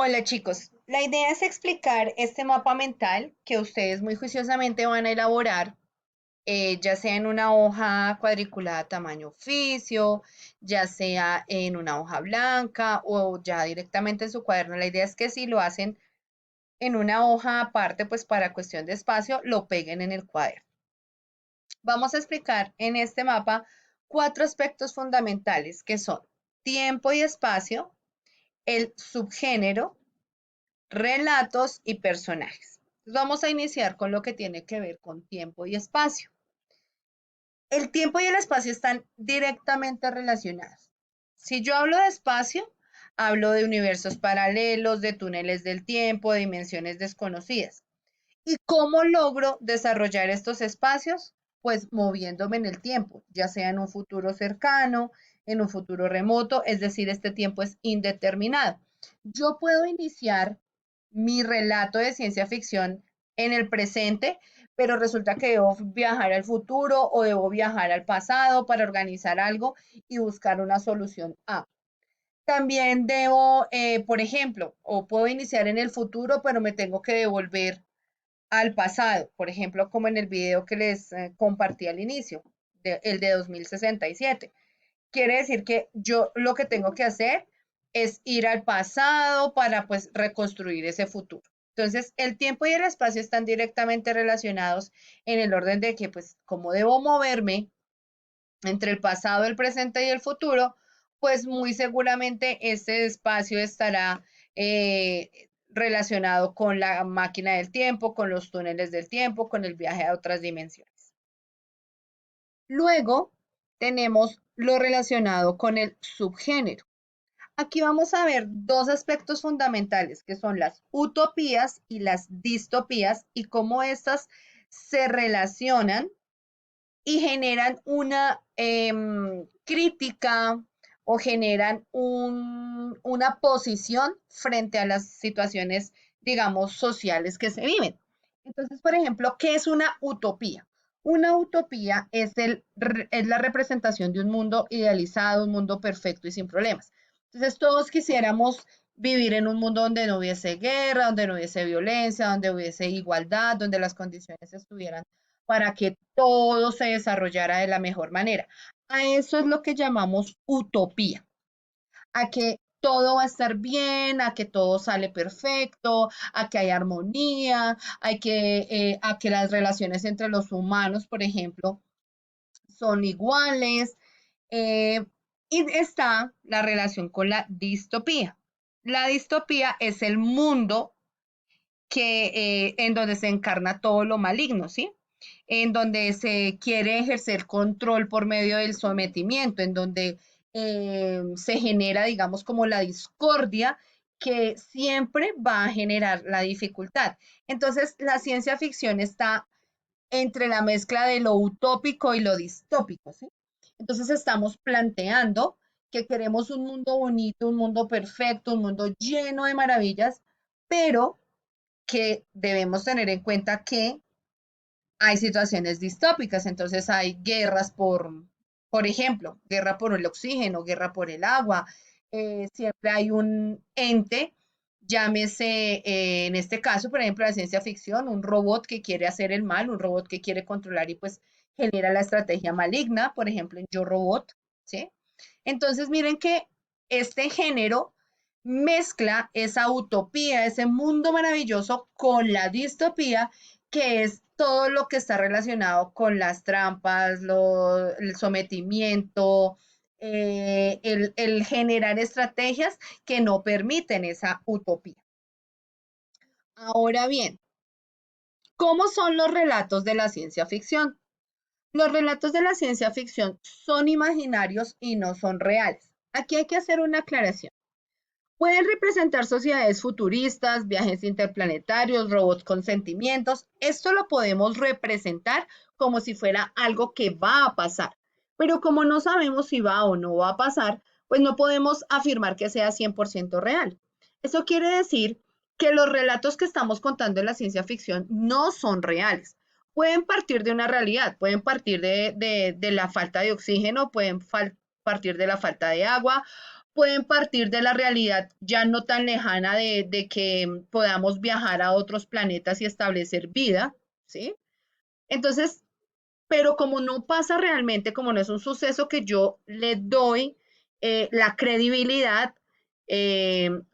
Hola chicos, la idea es explicar este mapa mental que ustedes muy juiciosamente van a elaborar, ya sea en una hoja cuadriculada tamaño oficio, ya sea en una hoja blanca o ya directamente en su cuaderno. La idea es que si lo hacen en una hoja aparte, pues para cuestión de espacio, lo peguen en el cuaderno. Vamos a explicar en este mapa cuatro aspectos fundamentales que son tiempo y espacio, el subgénero, relatos y personajes. Vamos a iniciar con lo que tiene que ver con tiempo y espacio. El tiempo y el espacio están directamente relacionados. Si yo hablo de espacio, hablo de universos paralelos, de túneles del tiempo, de dimensiones desconocidas. ¿Y cómo logro desarrollar estos espacios? Pues moviéndome en el tiempo, ya sea en un futuro cercano, en un futuro remoto, es decir, este tiempo es indeterminado. Yo puedo iniciar mi relato de ciencia ficción en el presente, pero resulta que debo viajar al futuro o debo viajar al pasado para organizar algo y buscar una solución A. También debo, por ejemplo, o puedo iniciar en el futuro, pero me tengo que devolver al pasado, por ejemplo, como en el video que les compartí al inicio, el de 2067. Quiere decir que yo lo que tengo que hacer es ir al pasado para pues reconstruir ese futuro. Entonces, el tiempo y el espacio están directamente relacionados en el orden de que pues como debo moverme entre el pasado, el presente y el futuro, pues muy seguramente ese espacio estará relacionado con la máquina del tiempo, con los túneles del tiempo, con el viaje a otras dimensiones. Luego tenemos lo relacionado con el subgénero. Aquí vamos a ver dos aspectos fundamentales, que son las utopías y las distopías, y cómo estas se relacionan y generan una crítica o generan una posición frente a las situaciones, digamos, sociales que se viven. Entonces, por ejemplo, ¿qué es una utopía? Una utopía es la representación de un mundo idealizado, un mundo perfecto y sin problemas. Entonces, todos quisiéramos vivir en un mundo donde no hubiese guerra, donde no hubiese violencia, donde hubiese igualdad, donde las condiciones estuvieran para que todo se desarrollara de la mejor manera. A eso es lo que llamamos utopía, a que todo va a estar bien, a que todo sale perfecto, a que hay armonía, a que las relaciones entre los humanos, por ejemplo, son iguales. eh, y está la relación con la distopía. La distopía es el mundo en donde se encarna todo lo maligno, ¿sí? En donde se quiere ejercer control por medio del sometimiento, en donde se genera, digamos, como la discordia que siempre va a generar la dificultad. Entonces, la ciencia ficción está entre la mezcla de lo utópico y lo distópico, ¿sí? Entonces, estamos planteando que queremos un mundo bonito, un mundo perfecto, un mundo lleno de maravillas, pero que debemos tener en cuenta que hay situaciones distópicas, entonces hay guerras por ejemplo, guerra por el oxígeno, guerra por el agua, siempre hay un ente, llámese en este caso, por ejemplo, la ciencia ficción, un robot que quiere hacer el mal, un robot que quiere controlar y pues genera la estrategia maligna, por ejemplo, en Yo Robot, ¿sí? Entonces, miren que este género mezcla esa utopía, ese mundo maravilloso con la distopía, que es todo lo que está relacionado con las trampas, el sometimiento, el generar estrategias que no permiten esa utopía. Ahora bien, ¿cómo son los relatos de la ciencia ficción? Los relatos de la ciencia ficción son imaginarios y no son reales. Aquí hay que hacer una aclaración. Pueden representar sociedades futuristas, viajes interplanetarios, robots con sentimientos. Esto lo podemos representar como si fuera algo que va a pasar. Pero como no sabemos si va o no va a pasar, pues no podemos afirmar que sea 100% real. Eso quiere decir que los relatos que estamos contando en la ciencia ficción no son reales. Pueden partir de una realidad, pueden partir de la falta de oxígeno, pueden partir de la falta de agua, pueden partir de la realidad ya no tan lejana de que podamos viajar a otros planetas y establecer vida, ¿sí? Entonces, pero como no pasa realmente, como no es un suceso que yo le doy la credibilidad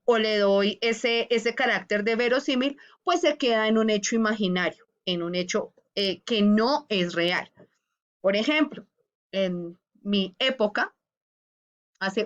o le doy ese carácter de verosímil, pues se queda en un hecho imaginario, en un hecho que no es real. Por ejemplo, en mi época, hace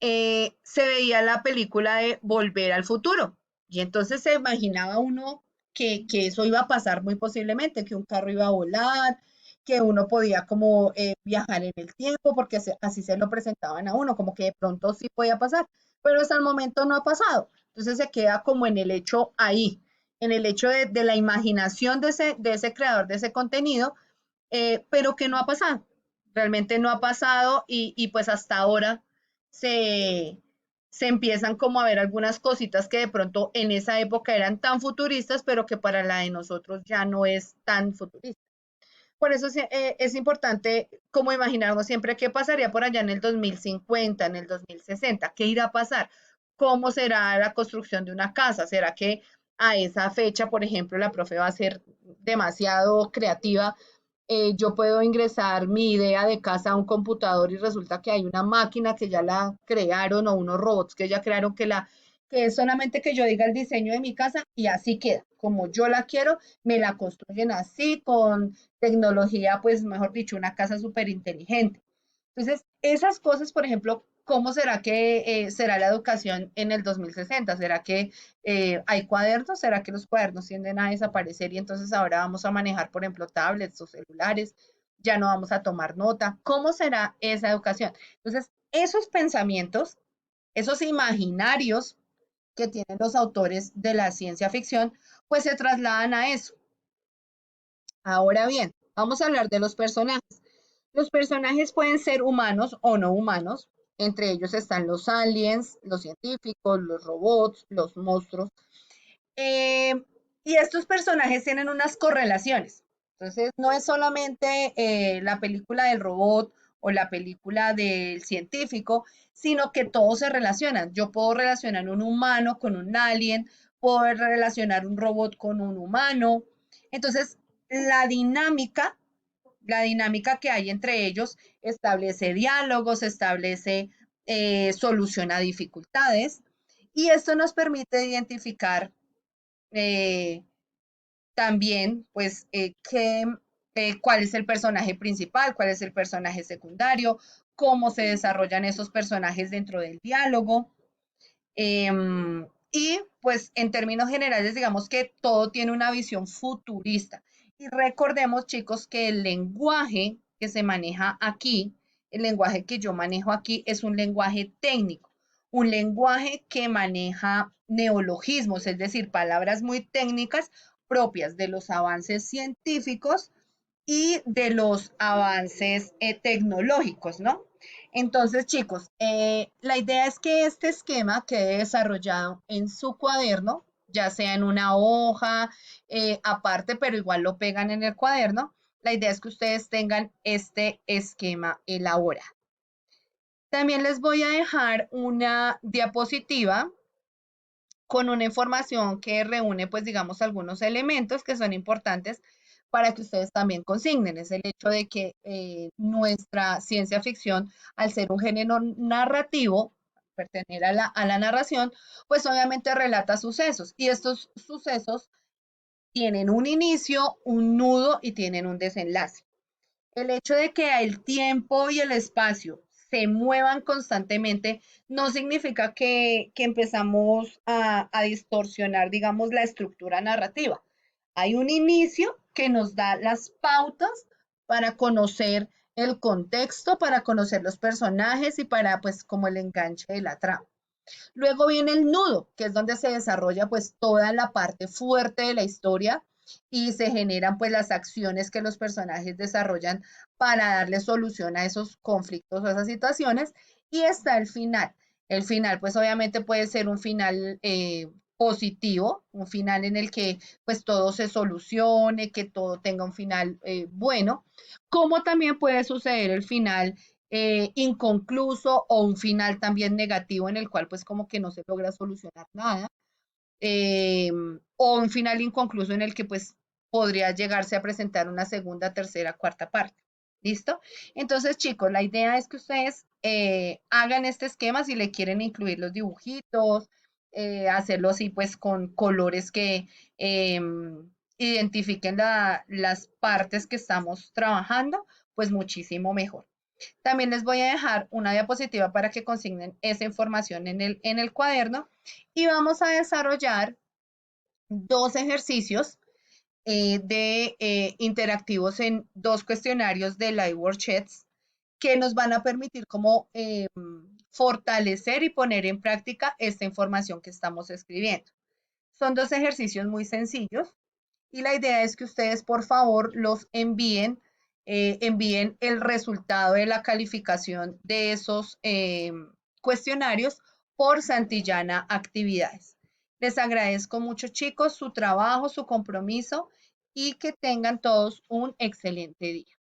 se veía la película de Volver al Futuro. Y entonces se imaginaba uno que eso iba a pasar muy posiblemente, que un carro iba a volar, que uno podía como viajar en el tiempo, porque así se lo presentaban a uno, como que de pronto sí podía pasar, pero hasta el momento no ha pasado. Entonces se queda como en el hecho ahí, en el hecho de la imaginación de ese creador de ese contenido, pero que no ha pasado. Realmente no ha pasado y pues hasta ahora se, se empiezan como a ver algunas cositas que de pronto en esa época eran tan futuristas, pero que para la de nosotros ya no es tan futurista. Por eso es importante como imaginarnos siempre qué pasaría por allá en el 2050, en el 2060, qué irá a pasar, cómo será la construcción de una casa, será que a esa fecha, por ejemplo, la profe va a ser demasiado creativa, yo puedo ingresar mi idea de casa a un computador y resulta que hay una máquina que ya la crearon o unos robots que ya crearon que es solamente que yo diga el diseño de mi casa y así queda, como yo la quiero, me la construyen así con tecnología, pues mejor dicho, una casa súper inteligente. Entonces, esas cosas, por ejemplo, ¿cómo será que será la educación en el 2060? ¿Será que hay cuadernos? ¿Será que los cuadernos tienden a desaparecer y entonces ahora vamos a manejar, por ejemplo, tablets o celulares? Ya no vamos a tomar nota. ¿Cómo será esa educación? Entonces, esos pensamientos, esos imaginarios que tienen los autores de la ciencia ficción, pues se trasladan a eso. Ahora bien, vamos a hablar de los personajes. Los personajes pueden ser humanos o no humanos. Entre ellos están los aliens, los científicos, los robots, los monstruos. Eh, y estos personajes tienen unas correlaciones. Entonces, no es solamente la película del robot o la película del científico, sino que todos se relacionan. Yo puedo relacionar un humano con un alien, puedo relacionar un robot con un humano. Entonces, la dinámica la dinámica que hay entre ellos establece diálogos, establece soluciona dificultades y esto nos permite identificar eh, también, pues, cuál es el personaje principal, cuál es el personaje secundario, cómo se desarrollan esos personajes dentro del diálogo. Y pues en términos generales, digamos que todo tiene una visión futurista. Y recordemos, chicos, que el lenguaje que se maneja aquí, el lenguaje que yo manejo aquí, es un lenguaje técnico, un lenguaje que maneja neologismos, es decir, palabras muy técnicas propias de los avances científicos y de los avances tecnológicos, ¿no? Entonces, chicos, la idea es que este esquema quede desarrollado en su cuaderno, ya sea en una hoja aparte, pero igual lo pegan en el cuaderno. La idea es que ustedes tengan este esquema elaborado. También les voy a dejar una diapositiva con una información que reúne, pues digamos, algunos elementos que son importantes para que ustedes también consignen. Es el hecho de que nuestra ciencia ficción, al ser un género narrativo, pertenecer a la narración, pues obviamente relata sucesos y estos sucesos tienen un inicio, un nudo y tienen un desenlace. El hecho de que el tiempo y el espacio se muevan constantemente no significa que empezamos a distorsionar, digamos, la estructura narrativa. Hay un inicio que nos da las pautas para conocer el contexto, para conocer los personajes y para, pues, como el enganche de la trama. Luego viene el nudo, que es donde se desarrolla pues toda la parte fuerte de la historia y se generan pues las acciones que los personajes desarrollan para darle solución a esos conflictos o esas situaciones. Y está el final. El final pues obviamente puede ser un final positivo, un final en el que pues todo se solucione, que todo tenga un final bueno, como también puede suceder el final inconcluso o un final también negativo en el cual pues como que no se logra solucionar nada, o un final inconcluso en el que pues podría llegarse a presentar una segunda, tercera, cuarta parte. ¿Listo? Entonces, chicos, la idea es que ustedes hagan este esquema si le quieren incluir los dibujitos, hacerlo así pues con colores que identifiquen las partes que estamos trabajando, pues muchísimo mejor. También les voy a dejar una diapositiva para que consignen esa información en el cuaderno y vamos a desarrollar dos ejercicios interactivos en dos cuestionarios de Live Worksheets que nos van a permitir como fortalecer y poner en práctica esta información que estamos escribiendo. Son dos ejercicios muy sencillos y la idea es que ustedes por favor los envíen el resultado de la calificación de esos cuestionarios por Santillana Actividades. Les agradezco mucho, chicos, su trabajo, su compromiso y que tengan todos un excelente día.